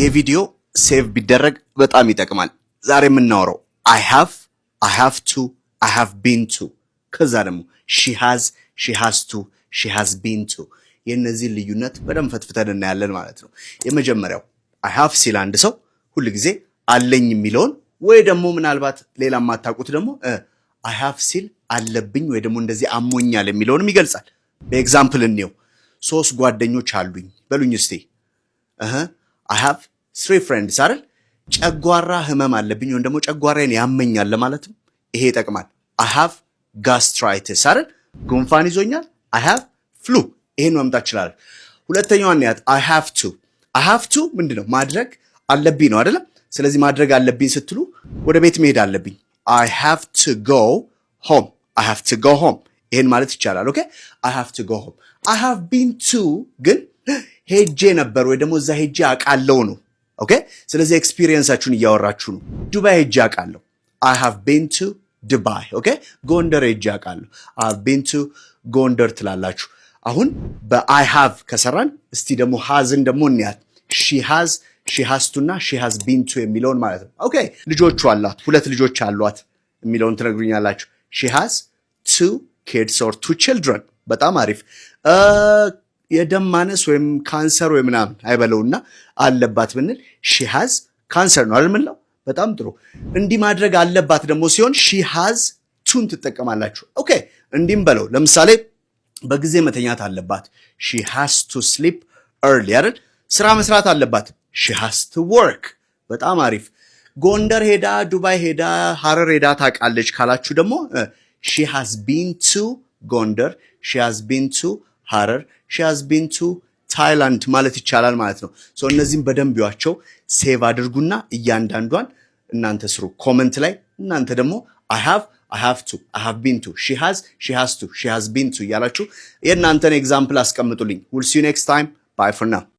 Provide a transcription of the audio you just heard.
ይሄ ቪዲዮ ሴቭ ቢደረግ በጣም ይጠቅማል። ዛሬ የምናወራው I have to, I have been to ከዛ ደግሞ she has to, she has been to የነዚህ ልዩነት በደንብ ፈትፍተን እናያለን ማለት ነው። የመጀመሪያው I have ሲል አንድ ሰው ሁሉ ጊዜ አለኝ የሚለውን ወይ ደግሞ ምናልባት ሌላ ማታውቁት ደግሞ I have ሲል አለብኝ ወይ ደግሞ እንደዚህ አሞኛል የሚለውንም ይገልጻል። በኤግዛምፕል እንየው። 3 ጓደኞች አሉኝ በሉኝ እስቲ። I have 3 friends አይደል? ጨጓራ ህመም አለብኝ ወይ ደግሞ ጨጓራዬን ያመኛል ለማለትም ይሄ ይጠቅማል። I have gastritis አይደል? ጉንፋን ይዞኛል። I have flu ይሄን ማምጣት ይችላል። ሁለተኛው አንያት I have to ምንድነው? ማድረግ አለብኝ ነው አይደል? ስለዚህ ማድረግ አለብኝ ስትሉ ወደ ቤት መሄድ አለብኝ። I have to go home. ይሄን ማለት ይቻላል። ኦኬ I have to go home. I have been to ግን ሄጄ ነበር ወይ ደግሞ እዛ ሄጄ አውቃለሁ ነው። ኦኬ ስለዚህ ኤክስፒሪየንሳችሁን እያወራችሁ ነው። ዱባይ ሄጄ አውቃለሁ። I have been to Dubai. ኦኬ ጎንደር ሄጄ አውቃለሁ። I have been to ጎንደር ትላላችሁ። አሁን በI have ከሰራን እስቲ ደግሞ hasን ደግሞ እንያት። she has to እና she has been to የሚለውን ማለት ነው። ኦኬ ልጆቹ አሏት፣ 2 ልጆች አሏት የሚለውን ትነግሩኛላችሁ። she has 2 kids or 2 children። በጣም አሪፍ። የደም ማነስ ወይም ካንሰር ወይ ምናምን አይበለውና አለባት ብንል she has cancer ነው አይደል? በጣም ጥሩ። እንዲህ ማድረግ አለባት ደግሞ ሲሆን she has to ትጠቀማላችሁ። ኦኬ እንዲህም በለው። ለምሳሌ በጊዜ መተኛት አለባት she has to sleep early አይደል? ስራ መስራት አለባት she has to work። በጣም አሪፍ። ጎንደር ሄዳ ዱባይ ሄዳ ሐረር ሄዳ ታውቃለች ካላችሁ ደግሞ she has been to ጎንደር she has been to ሐረር she has been to ታይላንድ ማለት ይቻላል ማለት ነው። ሶ እነዚህን በደንብ ያቸው ሴቭ አድርጉና እያንዳንዷን እናንተ ስሩ ኮሜንት ላይ። እናንተ ደግሞ I have to, I have been to, she has to, she has been to ያላችሁ የእናንተን ኤግዛምፕል አስቀምጡልኝ። we'll see you next time. Bye for now.